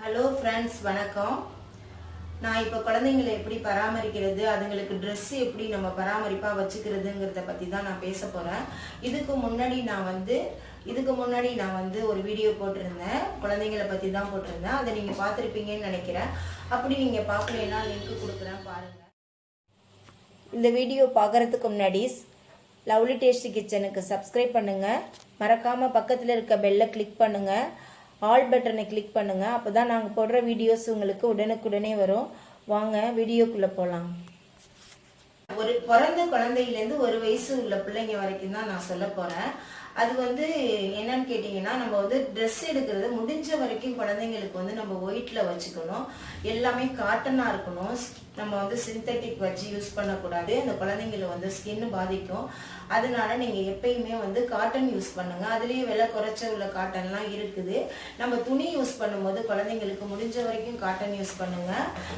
Hello friends, வணக்கம். நான் இப்போ குழந்தைங்களை எப்படி பராமரிக்கிறது, அதுங்களுக்கு ட்ரெஸ் எப்படி நம்ம பராமரிப்பாக வச்சுக்கிறதுங்கிறத பற்றி தான் நான் பேச போகிறேன். இதுக்கு முன்னாடி நான் வந்து ஒரு வீடியோ போட்டிருந்தேன், குழந்தைங்களை பற்றி தான் போட்டிருந்தேன். அதை நீங்கள் பார்த்துருப்பீங்கன்னு நினைக்கிறேன். அப்படி நீங்கள் பார்க்கலன்னா லிங்க் கொடுக்குறேன், பாருங்கள். இந்த வீடியோ பார்க்குறதுக்கு முன்னாடி லவ்லி டேஸ்டி கிச்சனுக்கு சப்ஸ்கிரைப் பண்ணுங்கள். மறக்காமல் பக்கத்தில் இருக்க பெல்லை கிளிக் பண்ணுங்கள். ஆல் பட்டனை கிளிக் பண்ணுங்கள். அப்போ தான் நாங்கள் போடுற வீடியோஸ் உங்களுக்கு உடனுக்குடனே வரும். வாங்க வீடியோக்குள்ளே போகலாம். ஒரு பிறந்த குழந்தையிலேருந்து ஒரு வயசு உள்ள பிள்ளைங்க வரைக்கும் தான் நான் சொல்ல போகிறேன். அது வந்து என்னன்னு கேட்டிங்கன்னா, நம்ம வந்து ட்ரெஸ் எடுக்கிறது முடிஞ்ச வரைக்கும் குழந்தைங்களுக்கு வந்து நம்ம ஒயிட்டில் வச்சுக்கணும். எல்லாமே காட்டனாக இருக்கணும். நம்ம வந்து சிந்தட்டிக் வச்சு யூஸ் பண்ணக்கூடாது. அந்த குழந்தைங்களை வந்து ஸ்கின்னு பாதிக்கும். அதனால நீங்கள் எப்பயுமே வந்து காட்டன் யூஸ் பண்ணுங்க. அதுலேயே விலை குறைச்ச உள்ள காட்டன்லாம் இருக்குது. நம்ம துணி யூஸ் பண்ணும்போது குழந்தைங்களுக்கு முடிஞ்ச வரைக்கும் காட்டன் யூஸ் பண்ணுங்க.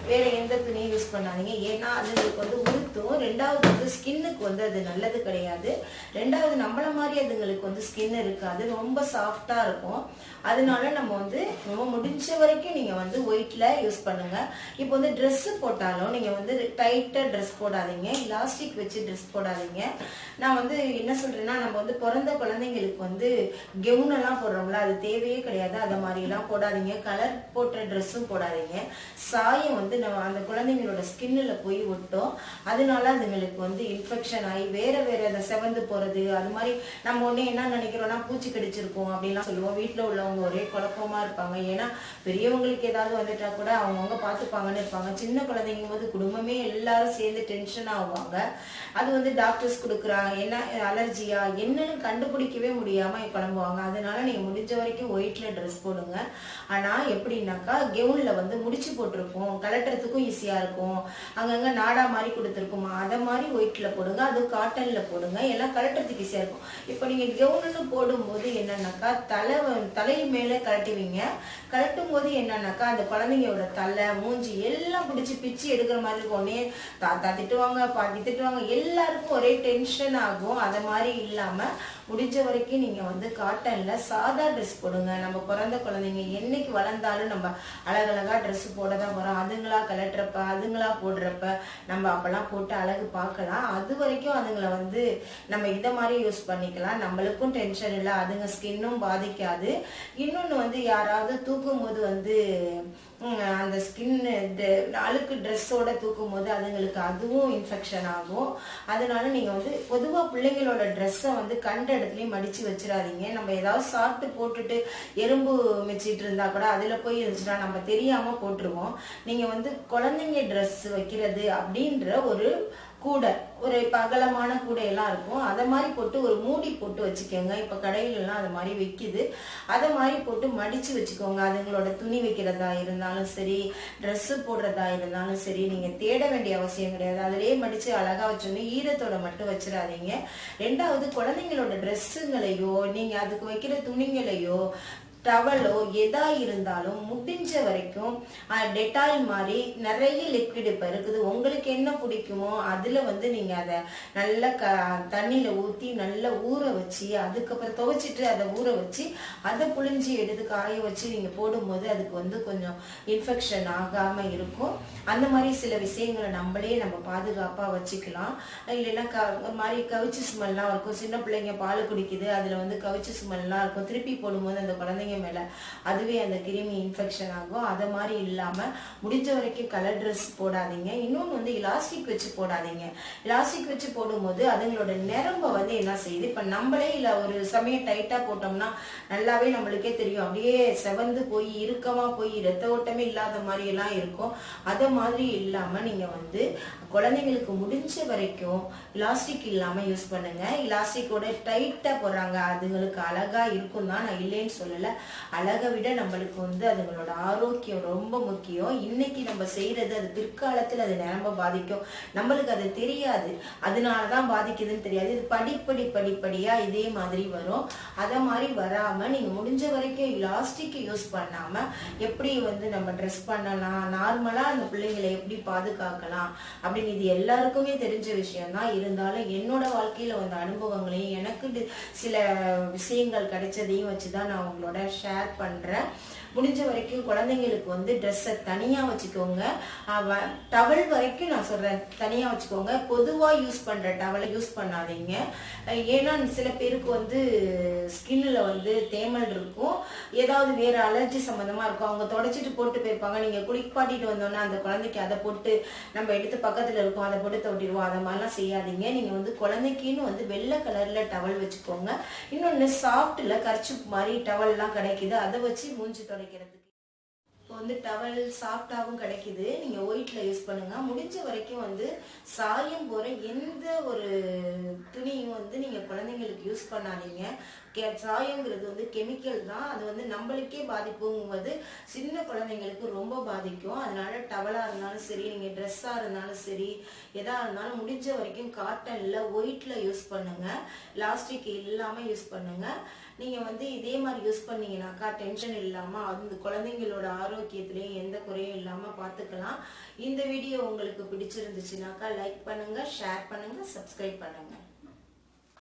வேற எந்த துணியும் யூஸ் பண்ணாதீங்க. ஏன்னா அதுங்களுக்கு வந்து உறுத்தும். ரெண்டாவது வந்து ஸ்கின்னுக்கு வந்து அது நல்லது கிடையாது. ரெண்டாவது நம்மள மாதிரி அதுங்களுக்கு வந்து ஸ்கின் இருக்காது, ரொம்ப சாஃப்டா இருக்கும். அதனால நம்ம வந்து ரொம்ப முடிஞ்ச வரைக்கும் நீங்க வந்து ஒயிட்ல யூஸ் பண்ணுங்க. இப்போ வந்து ட்ரெஸ் போட்டாலும் நீங்க வந்து டைட்டா ட்ரெஸ் போடாதீங்க, இலாஸ்டிக் வச்சு ட்ரெஸ் போடாதீங்க. நான் வந்து என்ன சொல்றேன்னா, நம்ம வந்து பிறந்த குழந்தைங்களுக்கு வந்து கெவுன் எல்லாம் போடுறோம்ல, அது தேவையே கிடையாது. அதை மாதிரி எல்லாம் போடாதீங்க. கலர் போட்ட ட்ரெஸ்ஸும் போடாதீங்க. சாயம் வந்து நம்ம அந்த குழந்தைங்களோட ஸ்கின்னுல போய் ஒட்டும். அதனால அதுங்களுக்கு வந்து இன்ஃபெக்ஷன் ஆகி வேற அந்த செவந்து போறது, அது மாதிரி நம்ம உடனே என்ன நினைக்கிறோம்னா பூச்சி கடிச்சிருக்கோம் அப்படின்லாம் சொல்லுவோம். வீட்டில் உள்ளவங்க ஒரே குழப்பமா இருப்பாங்க. ஏன்னா பெரியவங்களுக்கு ஏதாவது வந்துட்டா கூட அவங்கவுங்க பார்த்துப்பாங்கன்னு இருப்பாங்க. சின்ன குழந்தைங்க போது குடும்பமே எல்லாரும் சேர்ந்து டென்ஷன் ஆகுவாங்க. அது வந்து டாக்டர்ஸ் கொடுக்குறாங்க, என்ன அலர்ஜியா என்னன்னு கண்டுபிடிக்கவே முடியாம குழம்புவாங்க. அதனால நீங்க முடிஞ்ச வரைக்கும் ஒயிட்ல ட்ரெஸ் போடுங்க. ஆனா எப்படின்னாக்கா, கெவுன்ல வந்து முடிச்சு போட்டிருக்கும், கலட்டுறதுக்கும் ஈஸியா இருக்கும். அங்கங்க நாடா மாதிரி கொடுத்துருக்குமா, அதை மாதிரி ஒயிட்ல போடுங்க. அது காட்டன்ல போடுங்க, எல்லாம் கலட்டுறதுக்கு ஈஸியா இருக்கும். இப்போ நீங்க கெவுன்னு போடும்போது என்னன்னாக்கா, தலை மேல கலட்டுவீங்க. கலட்டும் போது என்னன்னாக்கா, அந்த குழந்தைங்களோட தலை மூஞ்சி எல்லாம் பிடிச்சி பிச்சு எடுக்கிற மாதிரி இருக்கும். உடனே தாத்தா திட்டுவாங்க, பாட்டி திட்டுவாங்க, எல்லாருக்கும் ஒரே டென்ஷன் ஆகும். அதை மாதிரி இல்லாம முடிஞ்ச வரைக்கும் நீங்க வந்து காட்டன்ல சாதா ட்ரெஸ் போடுங்க. நம்ம பிறந்த குழந்தைங்க என்னைக்கு வளர்ந்தாலும் நம்ம அழகழகா ட்ரெஸ் போட தான் போறோம். அதுங்களா கலட்டுறப்ப, அதுங்களா போடுறப்ப நம்ம அப்பெல்லாம் போட்டு அழகு பார்க்கலாம். அது வரைக்கும் அதுங்களை வந்து நம்ம இதை மாதிரி யூஸ் பண்ணிக்கலாம். நம்மளுக்கும் டென்ஷன் இல்லை, அதுங்க ஸ்கின்னும் பாதிக்காது. இன்னொன்று வந்து யாராவது தூக்கும் போது வந்து அந்த ஸ்கின் அழுக்கு ட்ரெஸ்ஸோட தூக்கும் போது அதுங்களுக்கு அதுவும் இன்ஃபெக்ஷன் ஆகும். அதனால நீங்க வந்து பொதுவா பிள்ளைங்களோட ட்ரெஸ்ஸை வந்து கண்ட இடத்துலயும் மடிச்சு வச்சிடாதீங்க. நம்ம ஏதாவது சாப்பிட்டு போட்டுட்டு எறும்பு மிச்சிட்டு இருந்தா கூட அதுல போய் இருந்துச்சுன்னா நம்ம தெரியாம போட்டுருவோம். நீங்க வந்து குழந்தைங்க ட்ரெஸ் வைக்கிறது அப்படின்ற ஒரு கூடை, ஒரு அகலமான கூடையெல்லாம் இருக்கும், அதை மாதிரி போட்டு ஒரு மூடி போட்டு வச்சுக்கோங்க. இப்போ கடையிலலாம் அது மாதிரி விற்கிது. அதை மாதிரி போட்டு மடித்து வச்சுக்கோங்க. அதுங்களோட துணி வைக்கிறதா இருந்தாலும் சரி, ட்ரெஸ்ஸு போடுறதா இருந்தாலும் சரி, நீங்கள் தேட வேண்டிய அவசியம் கிடையாது. அதிலேயே மடித்து அழகாக வச்சோன்னே ஈரத்தோட மட்டும் வச்சிடாதீங்க. ரெண்டாவது, குழந்தைங்களோட ட்ரெஸ்ஸுங்களையோ நீங்கள் அதுக்கு வைக்கிற துணிங்களையோ டவலோ எதா இருந்தாலும் முடிஞ்ச வரைக்கும் டெட்டால் மாதிரி நிறைய லிக்விட் இப்போ இருக்குது. உங்களுக்கு என்ன பிடிக்குமோ அதில் வந்து நீங்கள் அதை நல்லா தண்ணியில் ஊற்றி நல்லா ஊற வச்சு, அதுக்கப்புறம் துவைச்சிட்டு அதை ஊற வச்சு அதை புழிஞ்சி எடுத்து காய வச்சு நீங்கள் போடும்போது அதுக்கு வந்து கொஞ்சம் இன்ஃபெக்ஷன் ஆகாமல் இருக்கும். அந்த மாதிரி சில விஷயங்களை நம்ம பாதுகாப்பாக வச்சுக்கலாம். இல்லைன்னா ஒரு மாதிரி கவிச்சு ஸ்மெல்லாம் இருக்கும். சின்ன பிள்ளைங்க பால் குடிக்குது, அதில் வந்து கவிச்சு ஸ்மெல்லாம் இருக்கும். திருப்பி போடும்போது அந்த குழந்தைங்க மேல அதுவே அந்த கிருமி இன்ஃபெக்ஷன் ஆகும். அதை மாதிரி இல்லாம முடிஞ்ச வரைக்கும் கலர் ட்ரெஸ் போடாதீங்க. இன்னொன்று வந்து இலாஸ்டிக் வச்சு போடாதீங்க. இலாஸ்டிக் வச்சு போடும்போது அதுங்களோட நிரம்ப வந்து என்ன செய்யுது, இப்ப நம்மளே இல்லை ஒரு சமயம் டைட்டா போட்டோம்னா நல்லாவே நம்மளுக்கே தெரியும், அப்படியே செவந்து போய் இறுக்கமா போய் ரத்த ஓட்டமே இல்லாத மாதிரி எல்லாம் இருக்கும். அதை மாதிரி இல்லாம நீங்க வந்து குழந்தைங்களுக்கு முடிஞ்ச வரைக்கும் இலாஸ்டிக் இல்லாம யூஸ் பண்ணுங்க. இலாஸ்டிக்கோட டைட்டா போடுறாங்க, அதுங்களுக்கு அழகா இருக்கும் தான், நான் இல்லைன்னு சொல்லல. அழகை விட நம்மளுக்கு வந்து அதுங்களோட ஆரோக்கியம் ரொம்ப முக்கியம். இன்னைக்கு நம்ம செய்யறது அது பிற்காலத்தில் அது நிரம்ப பாதிக்கும். நம்மளுக்கு அது தெரியாது, அதனாலதான் பாதிக்குதுன்னு தெரியாது. இது படிப்படியா இதே மாதிரி வரும். அதை மாதிரி வராம நீங்க முடிஞ்ச வரைக்கும் இலாஸ்டிக் யூஸ் பண்ணாம எப்படி வந்து நம்ம ட்ரெஸ் பண்ணலாம், நார்மலா அந்த பிள்ளைங்களை எப்படி பாதுகாக்கலாம் அப்படின்னு இது எல்லாருக்குமே தெரிஞ்ச விஷயம் தான். இருந்தாலும் என்னோட வாழ்க்கையில வந்த அனுபவங்களையும் எனக்கு சில விஷயங்கள் கிடைச்சதையும் வச்சுதான் நான் உங்களோட ஷேர் பண்றேன். முடிஞ்ச வரைக்கும் குழந்தைங்களுக்கு வந்து ட்ரெஸ்ஸை தனியாக வச்சுக்கோங்க. டவல் வரைக்கும் நான் சொல்கிறேன், தனியாக வச்சுக்கோங்க. பொதுவாக யூஸ் பண்ணுற டவலை யூஸ் பண்ணாதீங்க. ஏன்னா சில பேருக்கு வந்து ஸ்கின்னில் வந்து தேமல் இருக்கும், ஏதாவது வேறு அலர்ஜி சம்மந்தமாக இருக்கும். அவங்க தொடச்சிட்டு போட்டு போயிருப்பாங்க. நீங்கள் குளிப்பாட்டிட்டு வந்தோன்னா அந்த குழந்தைக்கு அதை போட்டு நம்ம எடுத்து பக்கத்தில் இருக்கும் அதை போட்டு தொட்டிடுவோம். அதை மாதிரிலாம் செய்யாதீங்க. நீங்கள் வந்து குழந்தைக்குன்னு வந்து வெள்ளை கலரில் டவல் வச்சுக்கோங்க. இன்னொன்று சாஃப்டில் கர்ச்சிப் மாதிரி டவல்லாம் கிடைக்குது, அதை வச்சு மூஞ்சி துடைக்கிறதுக்கு. இப்போ வந்து டவல் சாஃப்டாகவும் கிடைக்குது, நீங்கள் ஒயிட்டில் யூஸ் பண்ணுங்கள். முடிஞ்ச வரைக்கும் வந்து சாயம் போகிற எந்த ஒரு துணியும் வந்து நீங்கள் குழந்தைங்களுக்கு யூஸ் பண்ணாதீங்க. சாயங்கிறது வந்து கெமிக்கல் தான், அது வந்து நம்மளுக்கே பாதிப்புங்கும்போது சின்ன குழந்தைங்களுக்கு ரொம்ப பாதிக்கும். அதனால டவலாக இருந்தாலும் சரி, நீங்கள் ட்ரெஸ்ஸாக இருந்தாலும் சரி, எதாக இருந்தாலும் முடிஞ்ச வரைக்கும் காட்டனில் ஒயிட்டில் யூஸ் பண்ணுங்கள். லாஸ்டிக் இல்லாமல் யூஸ் பண்ணுங்கள். நீங்கள் வந்து இதே மாதிரி யூஸ் பண்ணீங்கன்னாக்கா டென்ஷன் இல்லாமல் அந்த குழந்தைங்களோட ஆரோக்கியத்துலேயும் எந்த குறையும் இல்லாமல் பார்த்துக்கலாம். இந்த வீடியோ உங்களுக்கு பிடிச்சிருந்துச்சுனாக்கா லைக் பண்ணுங்கள், ஷேர் பண்ணுங்கள், சப்ஸ்கிரைப் பண்ணுங்கள்.